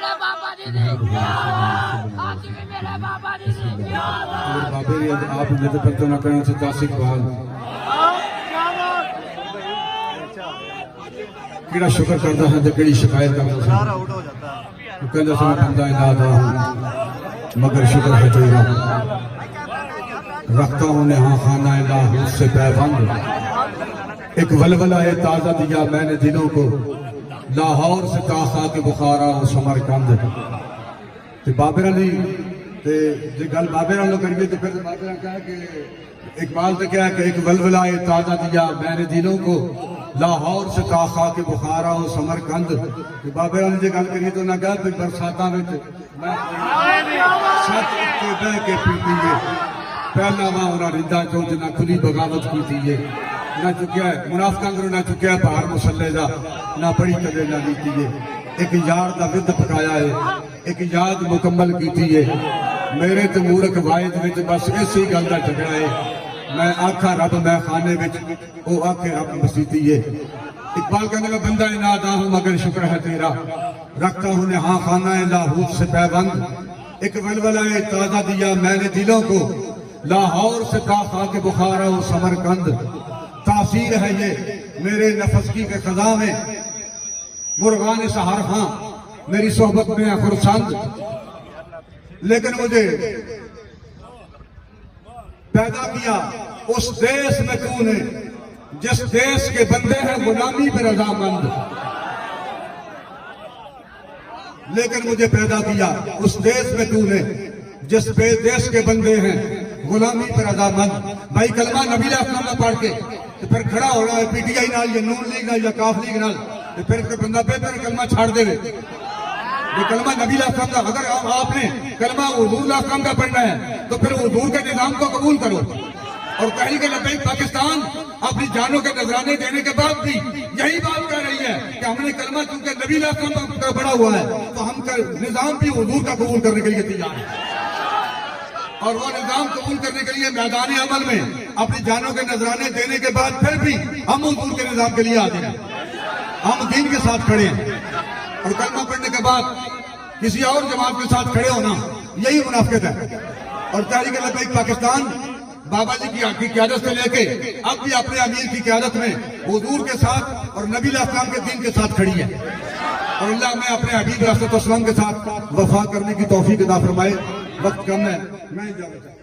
میرے بابا جی دی حاتمی میرے بابا جی دی بابے آپ نے تو پتہ نہ کرنا سے تاسک بحال کیڑا شکر کرتا ہے تو کیڑی شکایت کرتا ہے وہ کہتا سا میں بندہ انادا ہوں مگر شکر ہے تیرا رکھتا ہوں نہاں خانہ الہ اس سے پیغند ایک ولولہ تازہ دیا میں نے دلوں کو لاہور سے تاخا کے بخارا و سمرقند تے بابر علی تے جے گل بابر علی کریے تو پھر بابر علی کہا کہ اقبال نے کہا کہ ایک ولولہ تازہ دیا میں نے دلوں کو لاہور سے تاخا کے بخارا و سمرقند تے بابر علی جے گل کریے تو نہ کہا کہ برساتاں وچ میں سچ کے بہ کے پیتی ہے پہلا ماں انہاں رندا چونچ نہ کھلی بغاوت کیتی ہے نہ چکیا ہے منافقاں کرو نہ چکیا ہے باہر مسلح دا نہ پڑی کدے نہ لیتی ہے ایک یار دا ود پکایا ہے ایک یاد مکمل کیتی ہے میرے تے مورک واحد وچ بس اسی گل دا جھگڑا ہے میں آکھا رب میں خانے وچ او آکھے رب مسیتی ہے اقبال کہنے میں بندہ انادا ہوں مگر شکر ہے تیرا رکھتا ہوں نہاں خانہ لاہور سے پیوند ایک ولولہ تازہ دیا میں نے دلوں کو لاہور سے تاخا کے بخارا و سمرقند تاثیر ہے یہ میرے نفس کی کے خزاں میں مرغان سحر ہاں میری صحبت میں خرسند لیکن مجھے پیدا کیا اس دیس میں تو نے جس دیس کے بندے ہیں غلامی پہ رضامند لیکن مجھے پیدا کیا اس دیس میں تو نے جس بے دیس کے بندے ہیں غلامی پر رضامند بھائی کلمہ نبی علیہ السلام نہ پڑھ کے تو پھر کھڑا ہو رہا ہے پی ٹی آئی نال یا نون لیگ نال یا کاف لیگ نال تو پھر کوئی بندہ بہتر کلمہ چھاڑ دے یہ کلمہ نبی علیہ السلام کا اگر آپ نے کلمہ حضور علیہ السلام کا پڑھنا ہے تو پھر حضور کے نظام کو قبول کرو اور تحریک لبیک پاکستان اپنی جانوں کے نذرانے دینے کے بعد بھی یہی بات کہہ رہی ہے کہ ہم نے کلمہ چونکہ نبی علیہ السلام کا پڑھا ہوا ہے تو ہم کا نظام بھی حضور کا قبول کرنے کے لیے تیار ہے اور وہ نظام قبول کرنے کے لیے میدان عمل میں اپنی جانوں کے نذرانے دینے کے بعد پھر بھی ہم حضور کے نظام کے لیے آتے ہیں ہم دین کے ساتھ کھڑے ہیں اور کلمہ پڑھنے کے بعد کسی اور جماعت کے ساتھ کھڑے ہونا یہی منافقت ہے اور تحریک لبیک پاکستان بابا جی کی قیادت سے لے کے اب بھی اپنے امیر کی قیادت میں حضور کے ساتھ اور نبی علیہ السلام کے دین کے ساتھ کھڑی ہے اور اللہ میں اپنے حبیب علیہ السلام کے ساتھ وفا کرنے کی توفیق عطا فرمائے وقت کم ہے میں اجازت